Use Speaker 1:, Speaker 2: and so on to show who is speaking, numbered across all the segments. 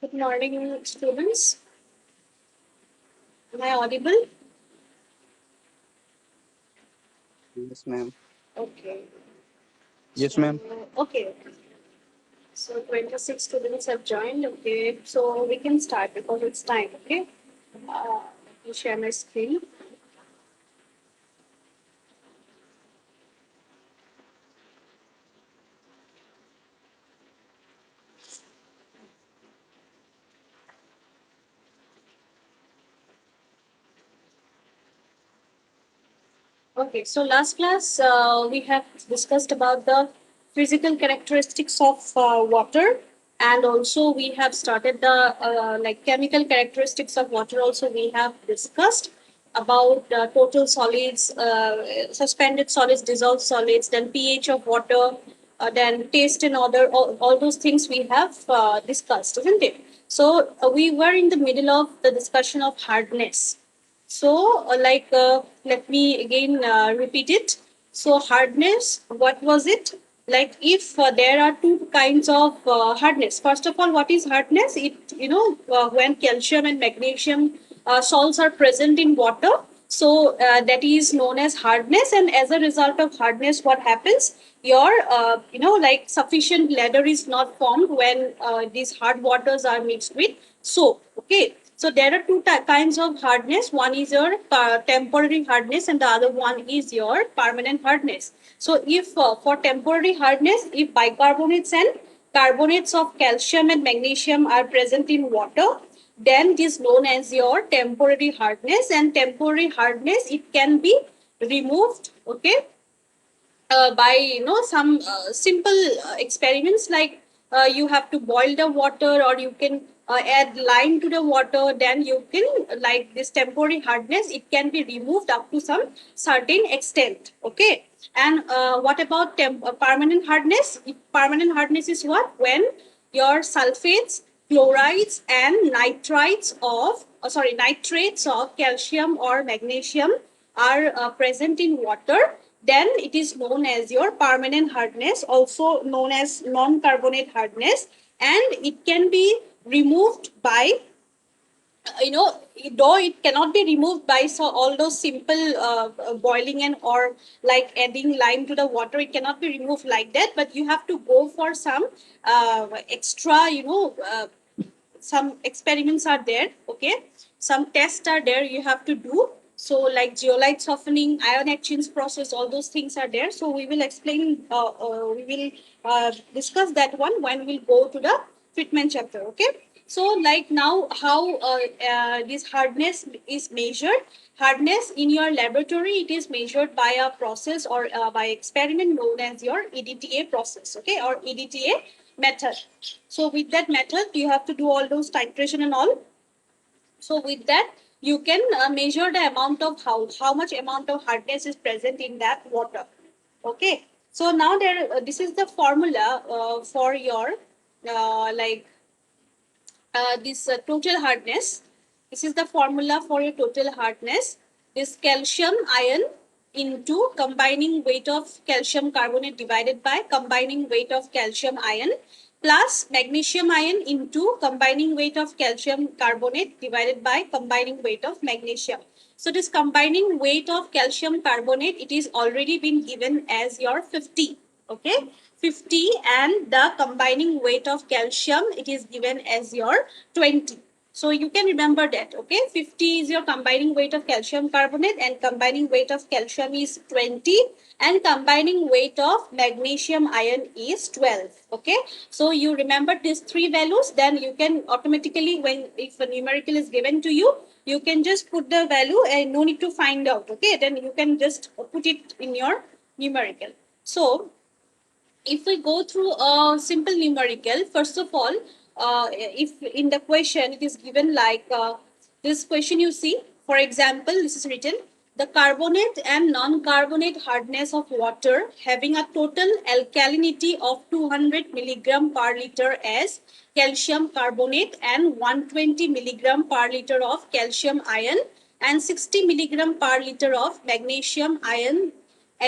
Speaker 1: Good morning, students. Am I audible?
Speaker 2: Yes, ma'am.
Speaker 1: Okay.
Speaker 2: Yes,
Speaker 1: So,
Speaker 2: ma'am.
Speaker 1: okay. So 26 students have joined. Okay. So we can start because it's time. Okay. Let me share my screen. Okay. So last class we have discussed about the physical characteristics of water, and also we have started the like chemical characteristics of water. Also we have discussed about total solids, suspended solids, dissolved solids, then pH of water, then taste and odor, all those things we have discussed, isn't it? So we were in the middle of the discussion of hardness. So, let me again repeat it. So, hardness, what was it? Like, if there are two kinds of hardness. First of all, what is hardness? When calcium and magnesium salts are present in water, so that is known as hardness. And as a result of hardness, what happens? Your, like sufficient lather is not formed when these hard waters are mixed with soap. Okay, so there are two kinds of hardness. One is your temporary hardness, and the other one is your permanent hardness. So, if for temporary hardness, if bicarbonates and carbonates of calcium and magnesium are present in water, then it is known as your temporary hardness. And temporary hardness, it can be removed. Okay, by some simple experiments, like you have to boil the water, or you can add lime to the water. Then you can, like, this temporary hardness, it can be removed up to some certain extent. Okay, and what about permanent hardness? Permanent hardness is what? When your sulfates, chlorides, and nitrates of calcium or magnesium are present in water, then it is known as your permanent hardness, also known as non-carbonate hardness. And it can be removed by, you know though it cannot be removed by so all those simple boiling and, or like adding lime to the water, it cannot be removed like that, but you have to go for some extra, some experiments are there. Okay, some tests are there you have to do. So, like zeolite softening, ion exchange process, all those things are there. So we will explain, we will discuss that one when we'll go to the treatment chapter. Okay, so like now how this hardness is measured. Hardness in your laboratory, it is measured by a process, or by experiment known as your EDTA process. Okay, or EDTA method. So with that method, you have to do all those titration and all. So with that, you can measure the amount of how much amount of hardness is present in that water. Okay. So now this is the formula for your like this total hardness. This is the formula for your total hardness. This calcium ion into combining weight of calcium carbonate divided by combining weight of calcium ion, plus magnesium ion into combining weight of calcium carbonate divided by combining weight of magnesium. So this combining weight of calcium carbonate, it is already been given as your 50. Okay, 50, and the combining weight of calcium, it is given as your 20. So you can remember that. Okay, 50 is your combining weight of calcium carbonate, and combining weight of calcium is 20, and combining weight of magnesium ion is 12. Okay, so you remember these three values, then you can automatically, when if a numerical is given to you, you can just put the value and no need to find out. Okay, then you can just put it in your numerical. So if we go through a simple numerical, first of all, if in the question it is given like this question, you see, for example, this is written: the carbonate and non-carbonate hardness of water having a total alkalinity of 200 milligram per liter as calcium carbonate, and 120 milligram per liter of calcium ion, and 60 milligram per liter of magnesium ion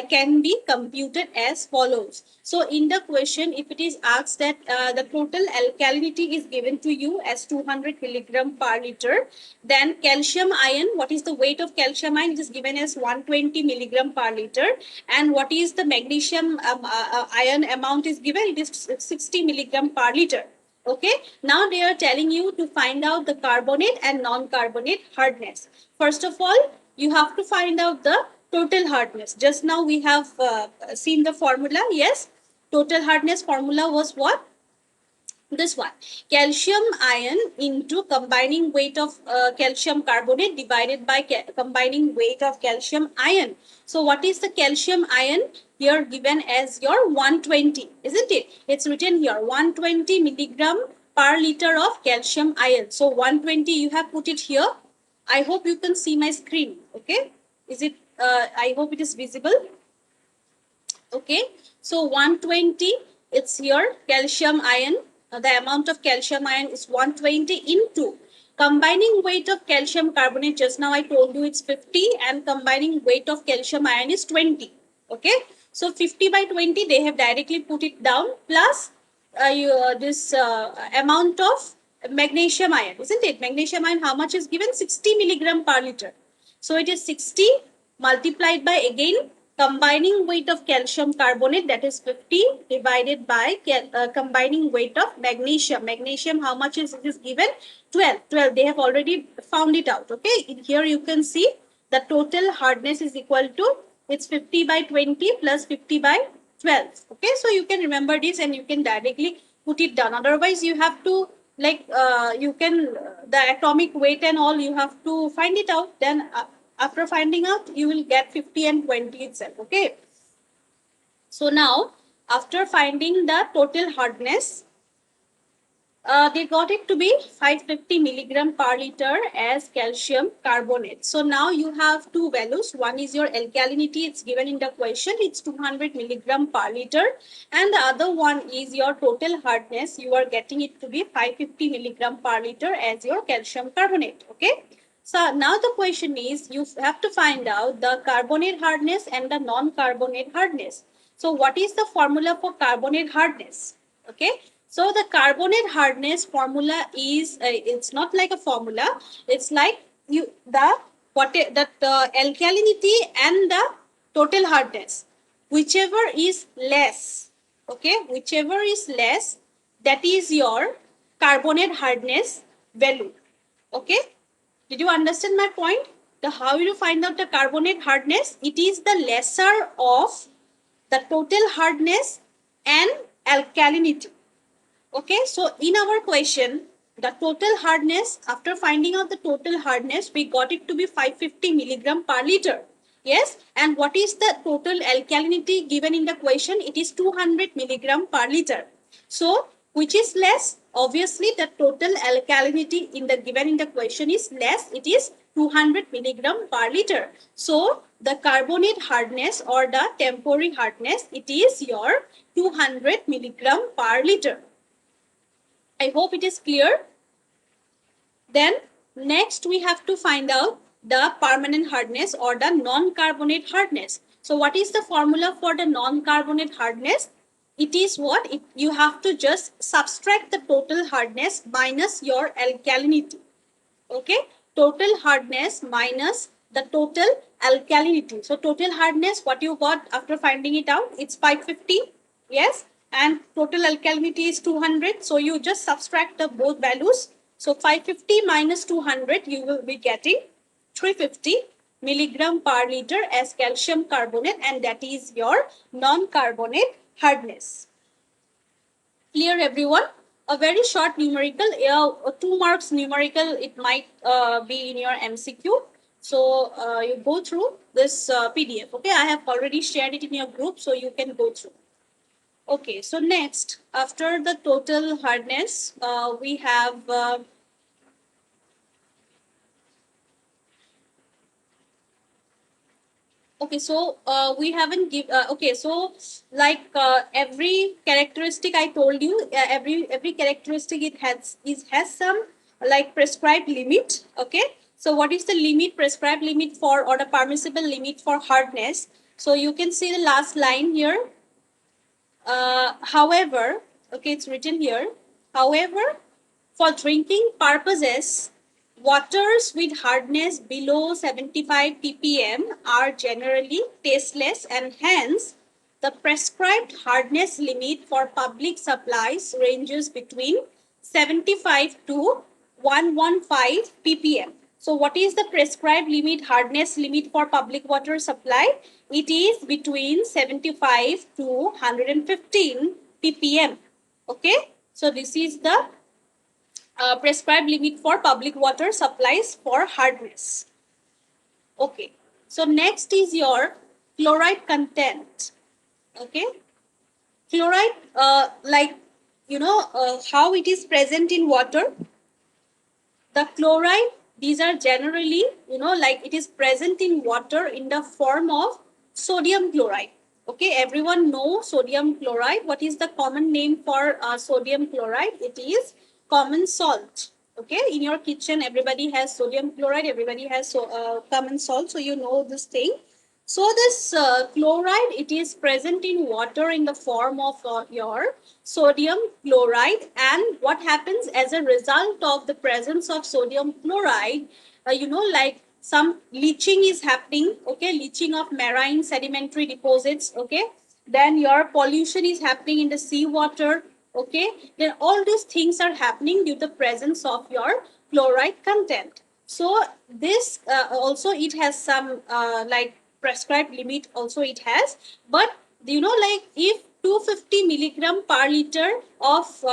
Speaker 1: can be computed as follows. So in the question, if it is asked that the total alkalinity is given to you as 200 milligram per liter, then calcium ion, what is the weight of calcium ion? It is given as 120 milligram per liter. And what is the magnesium ion amount is given? It is 60 milligram per liter. Okay, now they are telling you to find out the carbonate and non-carbonate hardness. First of all, you have to find out the total hardness. Just now we have seen the formula. Yes, total hardness formula was what? This one, calcium ion into combining weight of calcium carbonate divided by combining weight of calcium ion. So what is the calcium ion? Here given as your 120, isn't it? It's written here 120 milligram per liter of calcium ion. So 120 you have put it here. I hope you can see my screen. Okay, is it I hope it is visible. Okay, so 120, it's here calcium ion. The amount of calcium ion is 120 into combining weight of calcium carbonate. Just now I told you it's 50 and combining weight of calcium ion is 20. Okay, so 50 by 20 they have directly put it down, plus this amount of magnesium ion, isn't it? Magnesium ion, how much is given? 60 milligram per liter. So it is 60 multiplied by again combining weight of calcium carbonate, that is 50, divided by combining weight of magnesium. Magnesium, how much is it is given? 12. 12. They have already found it out. Okay. Here you can see the total hardness is equal to, it's 50 by 20 plus 50 by 12. Okay. So you can remember this and you can directly put it down. Otherwise, you have to like you can the atomic weight and all, you have to find it out. Then after finding out, you will get 50 and 20 itself. Okay. So now, after finding the total hardness, they got it to be 550 milligram per liter as calcium carbonate. So now you have two values. One is your alkalinity, it's given in the question, it's 200 milligram per liter. And the other one is your total hardness. You are getting it to be 550 milligram per liter as your calcium carbonate. Okay. So now the question is, you have to find out the carbonate hardness and the non-carbonate hardness. So what is the formula for carbonate hardness? Okay. So the carbonate hardness formula is, it's not like a formula. It's like the alkalinity and the total hardness. Whichever is less, okay, whichever is less, that is your carbonate hardness value. Okay. Did you understand my point? The how you find out the carbonate hardness? It is the lesser of the total hardness and alkalinity. Okay, so in our question, the total hardness, after finding out the total hardness, we got it to be 550 milligram per liter. Yes, and what is the total alkalinity given in the question? It is 200 milligram per liter. So, which is less? Obviously, the total alkalinity in the given in the question is less. It is 200 milligram per liter. So, the carbonate hardness or the temporary hardness, it is your 200 milligram per liter. I hope it is clear. Then next we have to find out the permanent hardness or the non-carbonate hardness. So what is the formula for the non-carbonate hardness? It is what? You have to just subtract the total hardness minus your alkalinity. Okay, total hardness minus the total alkalinity. So total hardness, what you got after finding it out, it's 550. Yes, and total alkalinity is 200. So you just subtract the both values. So 550 minus 200, you will be getting 350 milligram per liter as calcium carbonate, and that is your non-carbonate hardness. Clear, everyone? A very short numerical, 2 marks numerical, it might be in your MCQ. So you go through this PDF. Okay, I have already shared it in your group, so you can go through. Okay, so next, after the total hardness, we have okay, so we haven't give. Okay, so like every characteristic I told you, every characteristic it has some like prescribed limit. Okay, so what is the limit, prescribed limit for, or the permissible limit for hardness? So you can see the last line here. However, okay, it's written here. However, for drinking purposes, waters with hardness below 75 ppm are generally tasteless, and hence the prescribed hardness limit for public supplies ranges between 75 to 115 ppm. So what is the prescribed limit, hardness limit for public water supply? It is between 75 to 115 ppm. Okay, so this is the prescribed limit for public water supplies for hardness. Okay, so next is your chloride content. Okay, chloride, like how it is present in water. The chloride, these are generally, like it is present in water in the form of sodium chloride. Okay, everyone know sodium chloride. What is the common name for sodium chloride? It is common salt. Okay, in your kitchen everybody has sodium chloride, everybody has common salt, so you know this thing. So this chloride, it is present in water in the form of your sodium chloride. And what happens as a result of the presence of sodium chloride, like some leaching is happening, okay, leaching of marine sedimentary deposits, okay, then your pollution is happening in the seawater, okay, then all these things are happening due to the presence of your chloride content. So this also it has some like prescribed limit also it has, but like if 250 milligram per liter of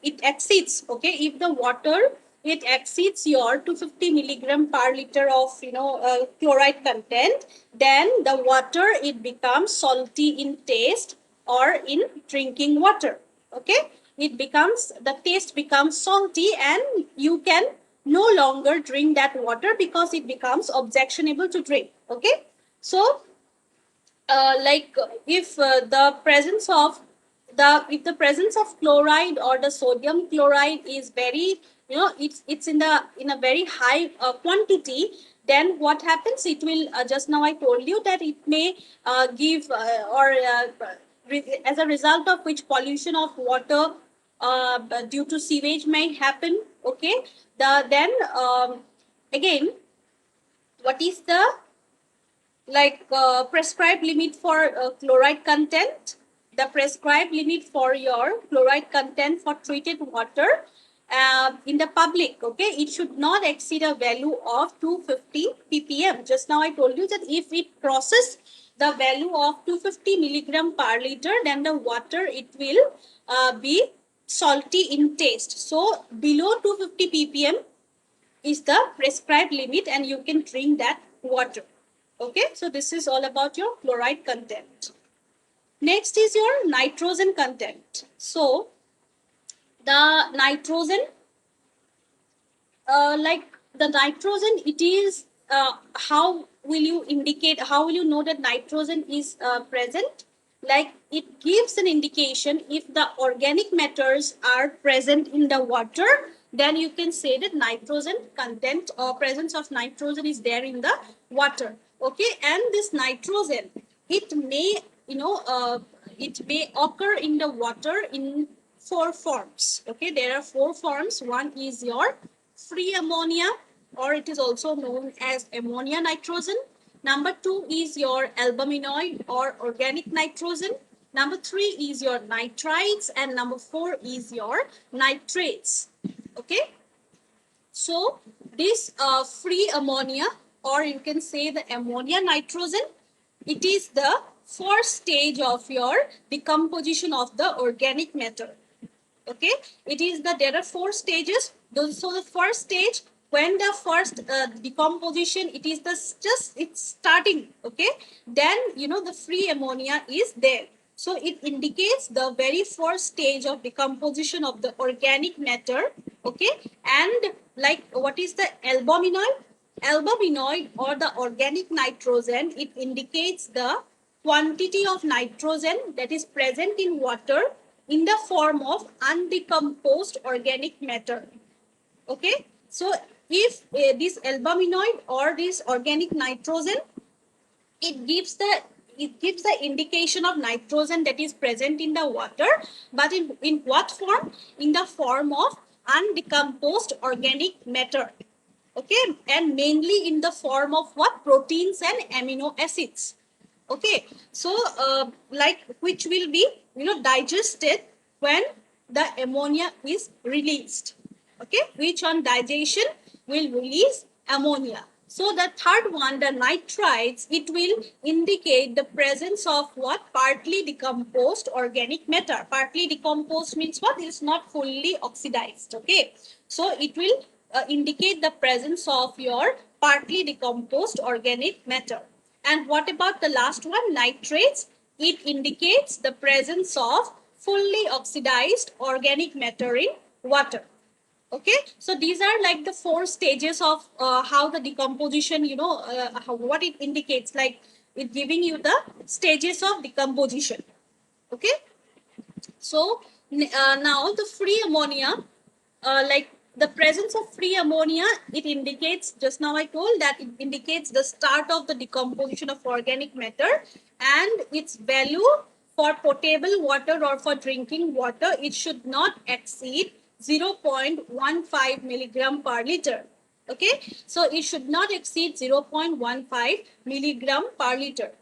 Speaker 1: it exceeds, okay, if the water it exceeds your 250 milligram per liter of chloride content, then the water it becomes salty in taste or in drinking water. Okay, it becomes, the taste becomes salty and you can no longer drink that water because it becomes objectionable to drink. Okay, so like if the presence of chloride or the sodium chloride is very, it's in a very high quantity, then what happens, it will just now I told you that it may give or as a result of which pollution of water due to sewage may happen. Okay, then again, what is the like prescribed limit for chloride content? The prescribed limit for your chloride content for treated water in the public, okay, it should not exceed a value of 250 ppm. Just now I told you that if it crosses the value of 250 milligram per liter, then the water it will be salty in taste. So below 250 ppm is the prescribed limit and you can drink that water. Okay, so this is all about your chloride content. Next is your nitrogen content. So the nitrogen, like the nitrogen, it is how will you indicate, how will you know that nitrogen is present? Like it gives an indication if the organic matters are present in the water, then you can say that nitrogen content or presence of nitrogen is there in the water. Okay, and this nitrogen, it may, it may occur in the water in four forms. Okay, there are four forms. One is your free ammonia, or it is also known as ammonia nitrogen. Number two is your albuminoid or organic nitrogen. Number three is your nitrites, and number four is your nitrates. Okay, so this free ammonia, or you can say the ammonia nitrogen, it is the first stage of your decomposition of the organic matter. Okay, it is the, there are four stages. So the first stage, when the first decomposition, it is the just it's starting. Okay, then the free ammonia is there. So it indicates the very first stage of decomposition of the organic matter. Okay, and like what is the albuminoid? Albuminoid or the organic nitrogen, it indicates the quantity of nitrogen that is present in water in the form of undecomposed organic matter. Okay, so if this albuminoid or this organic nitrogen, it gives the it gives the indication of nitrogen that is present in the water, but in what form? In the form of undecomposed organic matter. Okay, and mainly in the form of what? Proteins and amino acids. Okay, so like which will be digested when the ammonia is released. Okay, which on digestion will release ammonia. So the third one, the nitrites, it will indicate the presence of what? Partly decomposed organic matter. Partly decomposed means what? It is not fully oxidized. Okay, so it will indicate the presence of your partly decomposed organic matter. And what about the last one, nitrates? It indicates the presence of fully oxidized organic matter in water. Okay, so these are like the four stages of how the decomposition, what it indicates, like it giving you the stages of decomposition. Okay, so now the free ammonia, like the presence of free ammonia, it indicates, just now I told that it indicates the start of the decomposition of organic matter, and its value for potable water or for drinking water, it should not exceed 0.15 milligram per liter. Okay, so it should not exceed 0.15 milligram per liter,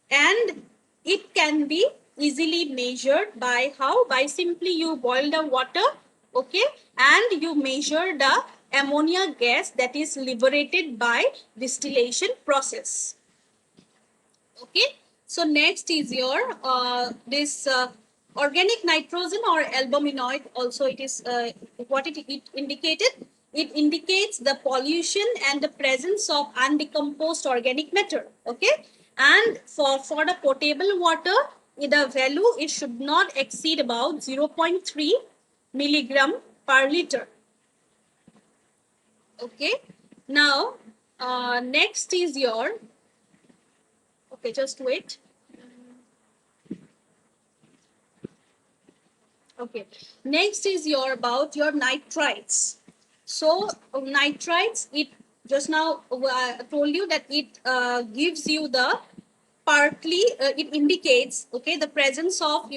Speaker 1: and it can be easily measured by how? By simply you boil the water, okay, and you measure the ammonia gas that is liberated by distillation process. Okay, so next is your this organic nitrogen or albuminoid. Also it is what it indicated. It indicates the pollution and the presence of undecomposed organic matter. Okay, and for the potable water, the value, it should not exceed about 0.3 milligram per liter. Okay, now next is your, okay, just wait. Okay, next is your about your nitrites. So nitrites, it just now told you that it gives you the partly, it indicates, okay, the presence of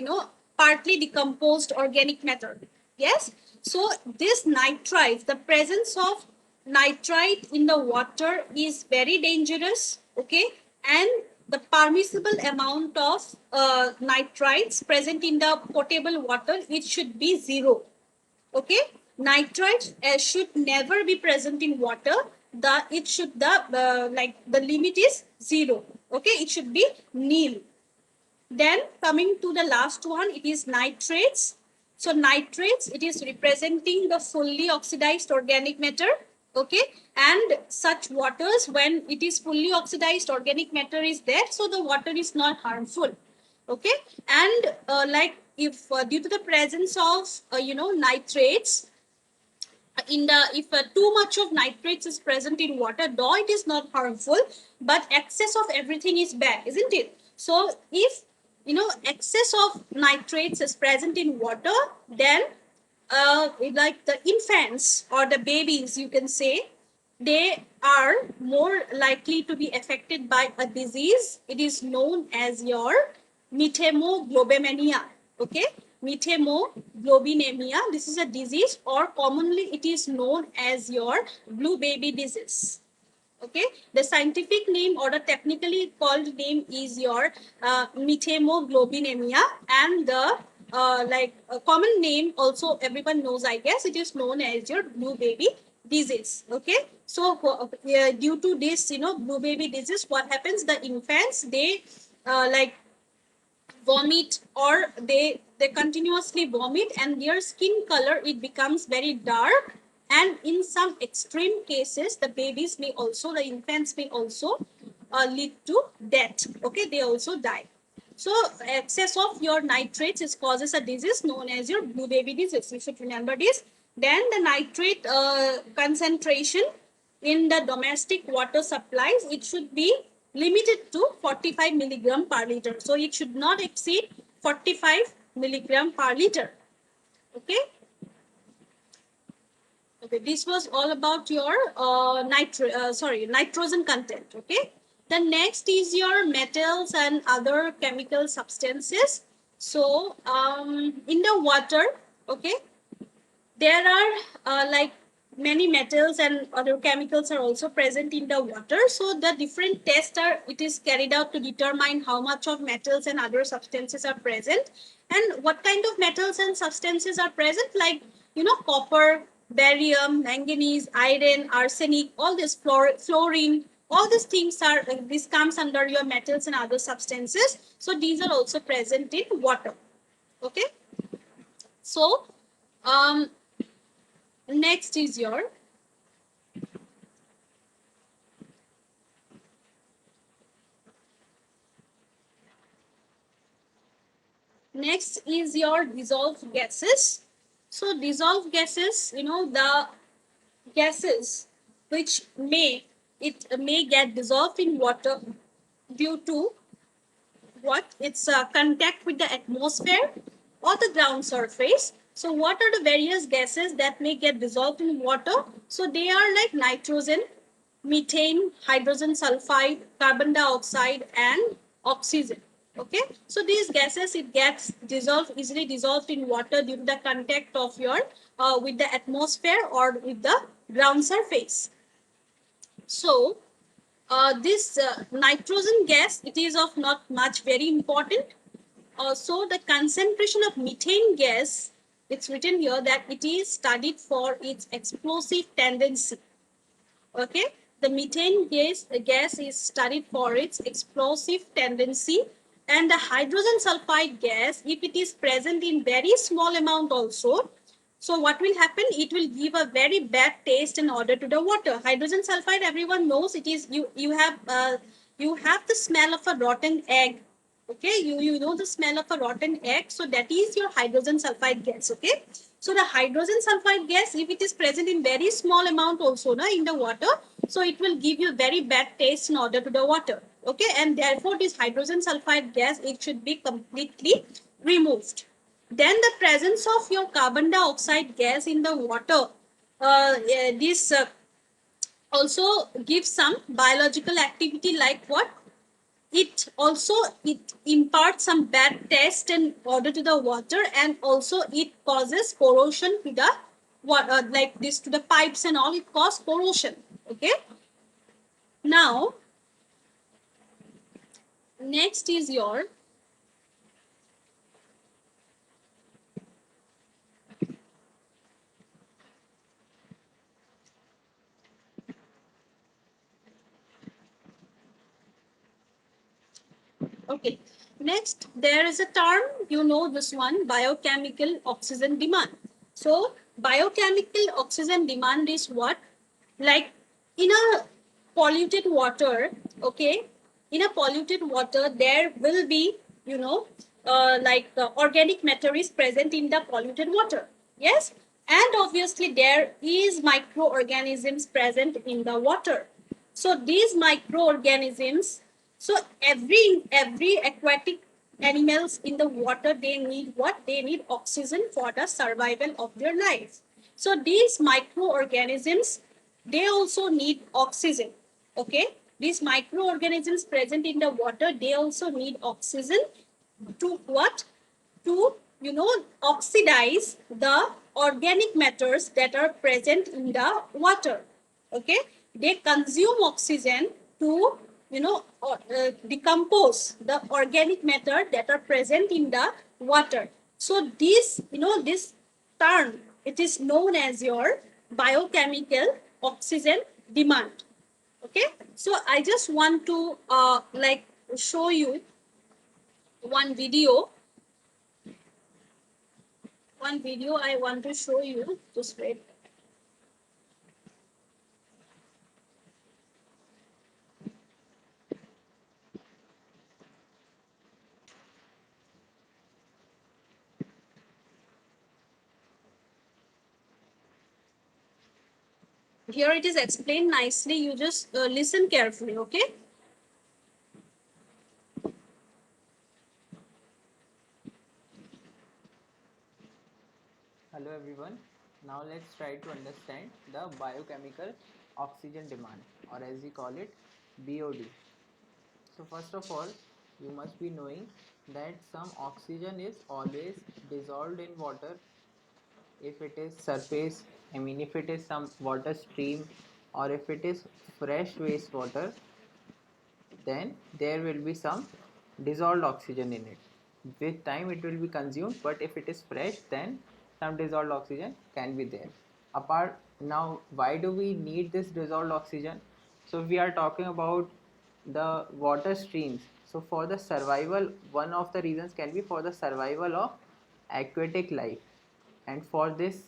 Speaker 1: partly decomposed organic matter. Yes, so this nitrites, the presence of nitrite in the water is very dangerous. Okay, and the permissible amount of nitrites present in the potable water, it should be 0. Okay, nitrites should never be present in water. The it should the like the limit is 0. Okay, it should be nil. Then coming to the last one, it is nitrates. So nitrates, it is representing the fully oxidized organic matter. Okay, and such waters, when it is fully oxidized organic matter is there, so the water is not harmful. Okay, and like if due to the presence of nitrates, in the if too much of nitrates is present in water, though it is not harmful, but excess of everything is bad, isn't it? So if excess of nitrates is present in water, then like the infants or the babies, you can say, they are more likely to be affected by a disease. It is known as your methemoglobemia. Okay, methemoglobinemia. This is a disease, or commonly it is known as your blue baby disease. Okay, the scientific name or the technically called name is your methemoglobinemia, and the like a common name also everyone knows, I guess, it is known as your blue baby disease. Okay, so due to this blue baby disease, what happens, the infants, they like vomit, or they continuously vomit, and their skin color, it becomes very dark, and in some extreme cases, the babies may also, the infants may also lead to death. Okay, they also die. So excess of your nitrates is causes a disease known as your blue baby disease. You should remember this. Then the nitrate concentration in the domestic water supplies, it should be limited to 45 milligram per liter. So it should not exceed 45 milligram per liter. Okay. Okay, this was all about your nitrogen content. Okay. The next is your metals and other chemical substances. So in the water, okay, there are like many metals and other chemicals are also present in the water. So the different tests are it is carried out to determine how much of metals and other substances are present and what kind of metals and substances are present, like copper, barium, manganese, iron, arsenic, all this fluorine, all these things are this comes under your metals and other substances. So these are also present in water. Okay, so um next is your dissolved gases. So dissolved gases, the gases which may get dissolved in water due to what its contact with the atmosphere or the ground surface. So what are the various gases that may get dissolved in water? So they are like nitrogen, methane, hydrogen sulfide, carbon dioxide, and oxygen. Okay, so these gases it gets dissolved easily dissolved in water due to the contact of your with the atmosphere or with the ground surface. So this nitrogen gas it is of not much very important. So the concentration of methane gas, it's written here that it is studied for its explosive tendency. Okay, the methane gas is studied for its explosive tendency, and the hydrogen sulfide gas, if it is present in very small amount also, so what will happen? It will give a very bad taste in order to the water. Hydrogen sulfide, everyone knows it is you have the smell of a rotten egg. Okay, you know the smell of a rotten egg. So that is your hydrogen sulfide gas. Okay, so the hydrogen sulfide gas, if it is present in very small amount also in the water, so it will give you very bad taste in order to the water. Okay, and therefore this hydrogen sulfide gas it should be completely removed. Then the presence of your carbon dioxide gas in the water, this also gives some biological activity like what? It imparts some bad taste in order to the water, and also it causes corrosion to the water, like this to the pipes and all. It causes corrosion. Okay. Now next is your okay. Next, there is a term, this one, biochemical oxygen demand. So, biochemical oxygen demand is what? Like in a polluted water, okay, in a polluted water, there will be, organic matter is present in the polluted water. Yes. And obviously, there is microorganisms present in the water. So these microorganisms, so every aquatic animals in the water, they need what? They need oxygen for the survival of their life. So these microorganisms, they also need oxygen. Okay, these microorganisms present in the water, they also need oxygen to what? To oxidize the organic matters that are present in the water. Okay, they consume oxygen to decompose the organic matter that are present in the water. So this term it is known as your biochemical oxygen demand. Okay, so I just want to show you one video. I want to show you. Just wait. Here it is explained nicely. You just listen carefully, okay?
Speaker 3: Hello everyone. Now let's try to understand the biochemical oxygen demand, or as we call it BOD. So first of all, you must be knowing that some oxygen is always dissolved in water if it is surface, I mean if it is some water stream or if it is fresh wastewater, then there will be some dissolved oxygen in it. With time it will be consumed, but if it is fresh, then some dissolved oxygen can be there. Apart now, why do we need this dissolved oxygen? So we are talking about the water streams. So for the survival, one of the reasons can be for the survival of aquatic life, and for this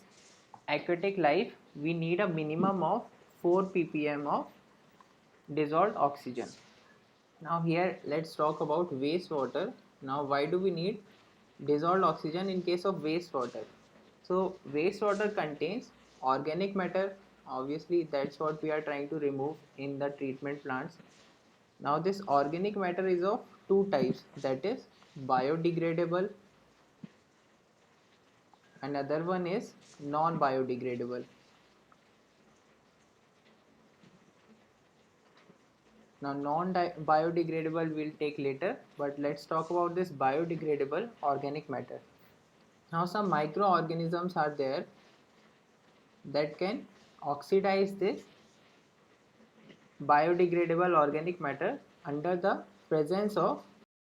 Speaker 3: aquatic life we need a minimum of 4 ppm of dissolved oxygen. Now here let's talk about wastewater. Now why do we need dissolved oxygen in case of wastewater? So wastewater contains organic matter. Obviously that's what we are trying to remove in the treatment plants. Now this organic matter is of two types, that is biodegradable, another one is non-biodegradable. Now non-biodegradable we'll take later, but let's talk about this biodegradable organic matter. Now some microorganisms are there that can oxidize this biodegradable organic matter under the presence of